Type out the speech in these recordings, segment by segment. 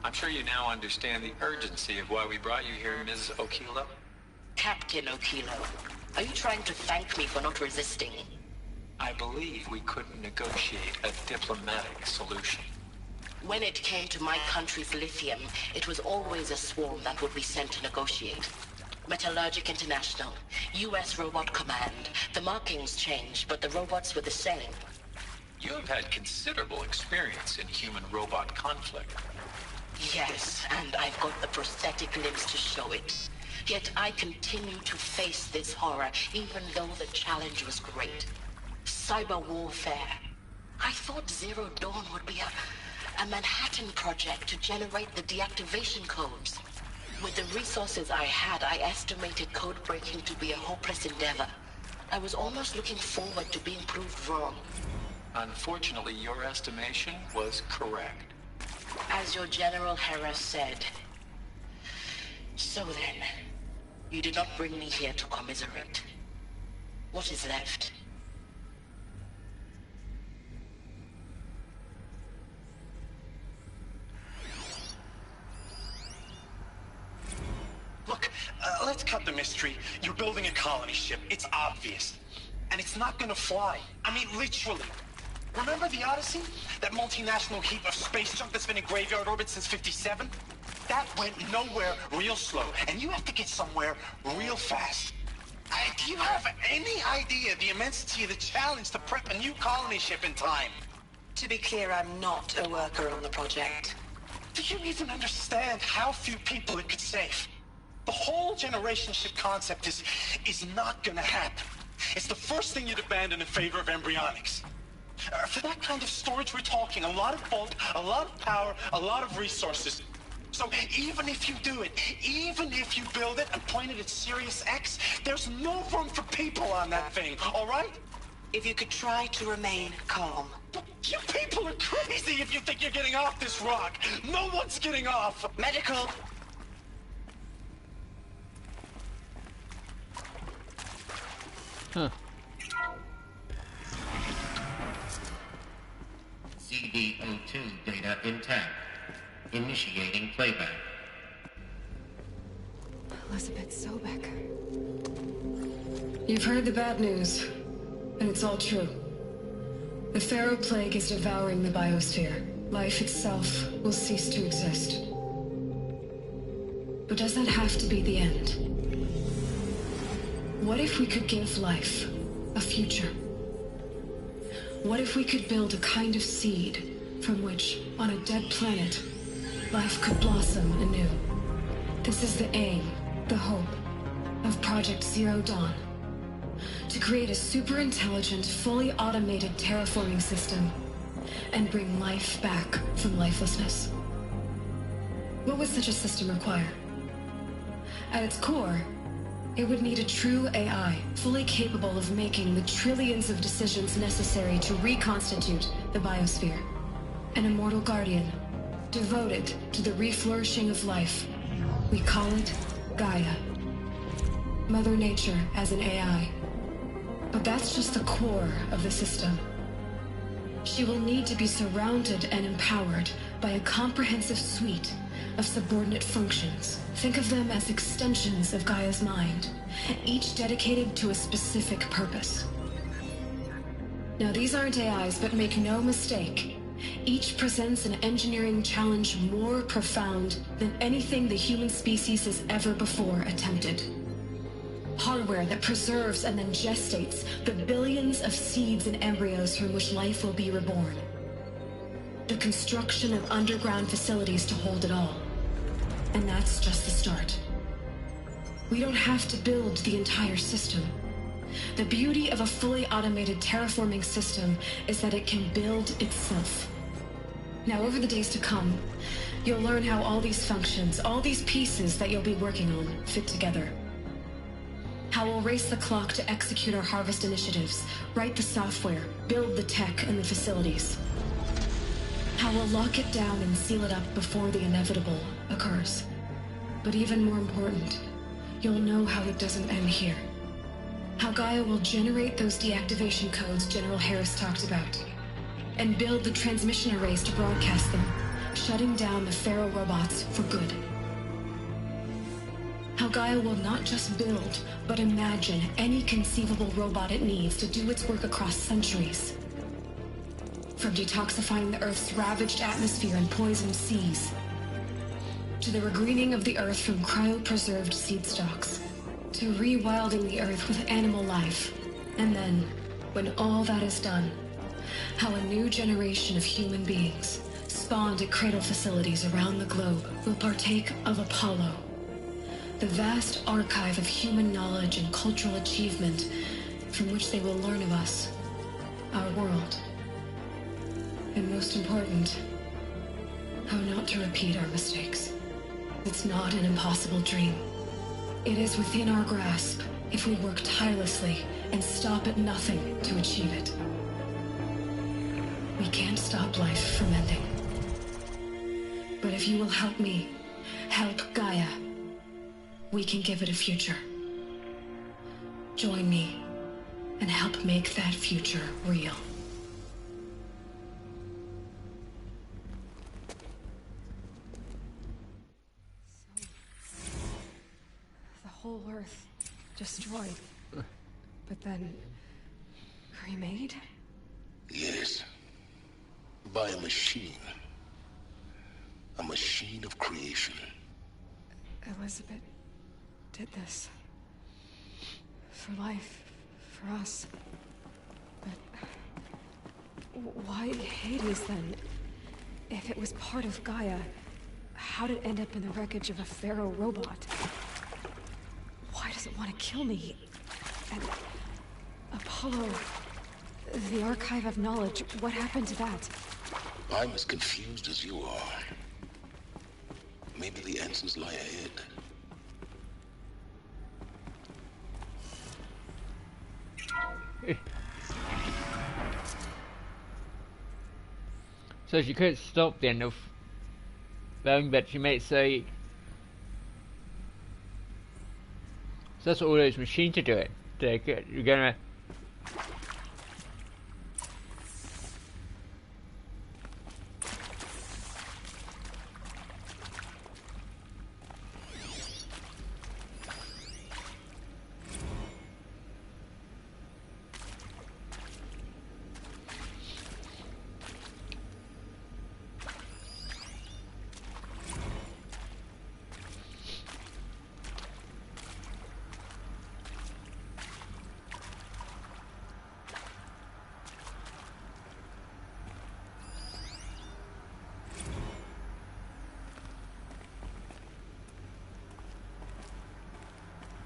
I'm sure you now understand the urgency of why we brought you here, Ms. Okilo. Captain Okilo, are you trying to thank me for not resisting? I believe we couldn't negotiate a diplomatic solution. When it came to my country's lithium, it was always a swarm that would be sent to negotiate. Metallurgic International, US Robot Command. The markings changed, but the robots were the same. You have had considerable experience in human-robot conflict. Yes, and I've got the prosthetic limbs to show it. Yet I continue to face this horror, even though the challenge was great. Cyber warfare. I thought Zero Dawn would be a Manhattan project to generate the deactivation codes. With the resources I had, I estimated code breaking to be a hopeless endeavor. I was almost looking forward to being proved wrong. Unfortunately, your estimation was correct. As your General Hera said. So then, you did not bring me here to commiserate. What is left? Look, let's cut the mystery. You're building a colony ship. It's obvious. And it's not gonna fly. I mean, literally. Remember the Odyssey? That multinational heap of space junk that's been in graveyard orbit since '57? That went nowhere real slow, and you have to get somewhere real fast. Do you have any idea the immensity of the challenge to prep a new colony ship in time? To be clear, I'm not a worker on the project. Do you even understand how few people it could save? The whole generation ship concept is not gonna happen. It's the first thing you'd abandon in favor of embryonics. For that kind of storage, we're talking a lot of bulk, a lot of power, a lot of resources. So even if you do it, even if you build it and point it at Sirius X, there's no room for people on that thing, all right? If you could try to remain calm. But you people are crazy if you think you're getting off this rock. No one's getting off. Medical. Huh. CD02 data intact. Initiating playback. Elizabeth Sobek. You've heard the bad news, and it's all true. The Pharaoh Plague is devouring the biosphere. Life itself will cease to exist. But does that have to be the end? What if we could give life a future? What if we could build a kind of seed from which, on a dead planet, life could blossom anew? This is the aim, the hope, of Project Zero Dawn. To create a super-intelligent, fully automated terraforming system and bring life back from lifelessness. What would such a system require? At its core, it would need a true AI, fully capable of making the trillions of decisions necessary to reconstitute the biosphere. An immortal guardian, devoted to the reflourishing of life. We call it Gaia. Mother Nature as an AI. But that's just the core of the system. She will need to be surrounded and empowered by a comprehensive suite of subordinate functions. Think of them as extensions of Gaia's mind, each dedicated to a specific purpose. Now, these aren't AIs, but make no mistake, each presents an engineering challenge more profound than anything the human species has ever before attempted. Hardware that preserves and then gestates the billions of seeds and embryos from which life will be reborn. The construction of underground facilities to hold it all. And that's just the start. We don't have to build the entire system. The beauty of a fully automated terraforming system is that it can build itself. Now, over the days to come, you'll learn how all these functions, all these pieces that you'll be working on, fit together. How we'll race the clock to execute our harvest initiatives, write the software, build the tech and the facilities. How we'll lock it down and seal it up before the inevitable occurs. But even more important, you'll know how it doesn't end here. How Gaia will generate those deactivation codes General Harris talked about, and build the transmission arrays to broadcast them, shutting down the Pharaoh robots for good. How Gaia will not just build, but imagine any conceivable robot it needs to do its work across centuries. From detoxifying the Earth's ravaged atmosphere and poisoned seas, to the regreening of the Earth from cryopreserved seed stalks, to rewilding the Earth with animal life. And then, when all that is done, how a new generation of human beings, spawned at cradle facilities around the globe, will partake of Apollo, the vast archive of human knowledge and cultural achievement from which they will learn of us, our world. And most important, how not to repeat our mistakes. It's not an impossible dream. It is within our grasp if we work tirelessly and stop at nothing to achieve it. We can't stop life from ending. But if you will help me, help Gaia, we can give it a future. Join me and help make that future real. The whole Earth destroyed, but then remade? Yes. By a machine. A machine of creation. Elizabeth did this. For life. For us. But why Hades then? If it was part of Gaia, how did it end up in the wreckage of a Pharaoh robot? Why does it want to kill me? And Apollo, the archive of knowledge, what happened to that? I'm as confused as you are. Maybe the answers lie ahead. So she could stop the end of them, but she might say, so that's all those machines to do it. You're gonna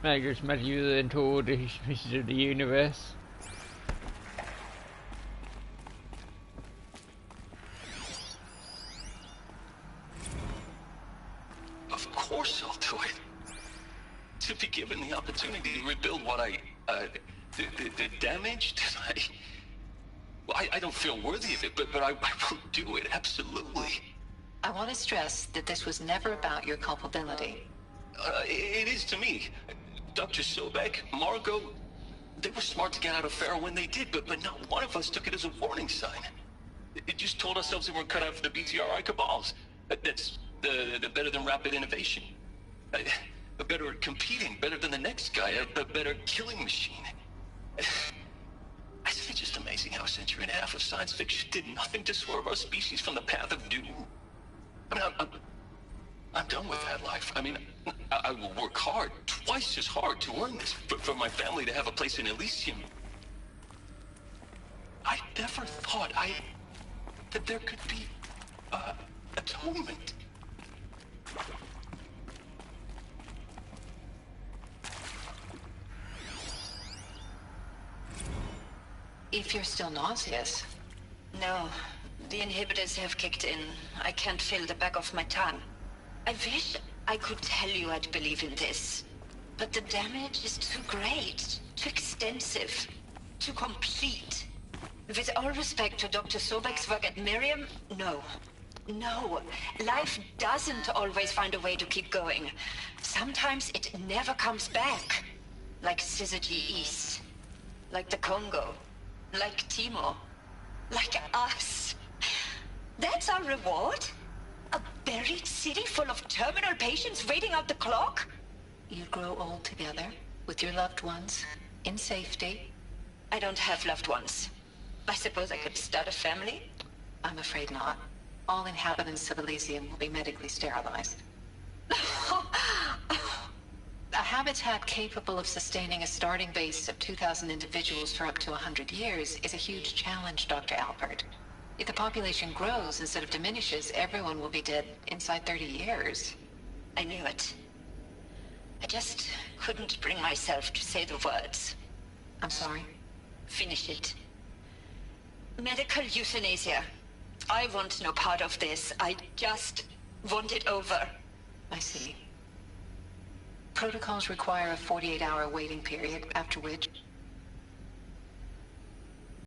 I just imagine you into all the pieces of the universe. Of course I'll do it. To be given the opportunity to rebuild what the damage that I don't feel worthy of it, but I will do it, absolutely. I want to stress that this was never about your culpability. It is to me. Dr. Sobek, Margot, they were smart to get out of Pharaoh when they did, but not one of us took it as a warning sign. It just told ourselves that we're cut out for the BTRI cabals. That's the better than rapid innovation. Better at competing, better than the next guy, a better killing machine. I think it's just amazing how a century and a half of science fiction did nothing to swerve our species from the path of doom. I mean, I'm done with that life. I mean, I will work hard, twice as hard to earn this, for my family to have a place in Elysium. I never thought that there could be, atonement. If you're still nauseous. No, the inhibitors have kicked in. I can't feel the back of my tongue. I wish I could tell you I'd believe in this. But the damage is too great, too extensive, too complete. With all respect to Dr. Sobek's work at Miriam, no. No, life doesn't always find a way to keep going. Sometimes it never comes back. Like Syzygy East. Like the Congo. Like Timor. Like us. That's our reward? A buried city full of terminal patients waiting out the clock? You'd grow old together, with your loved ones, in safety. I don't have loved ones. I suppose I could start a family? I'm afraid not. All inhabitants of Elysium will be medically sterilized. A habitat capable of sustaining a starting base of 2,000 individuals for up to 100 years is a huge challenge, Dr. Alpert. If the population grows instead of diminishes, everyone will be dead inside 30 years. I knew it. I just couldn't bring myself to say the words. I'm sorry. Finish it. Medical euthanasia. I want no part of this. I just want it over. I see. Protocols require a 48-hour waiting period, after which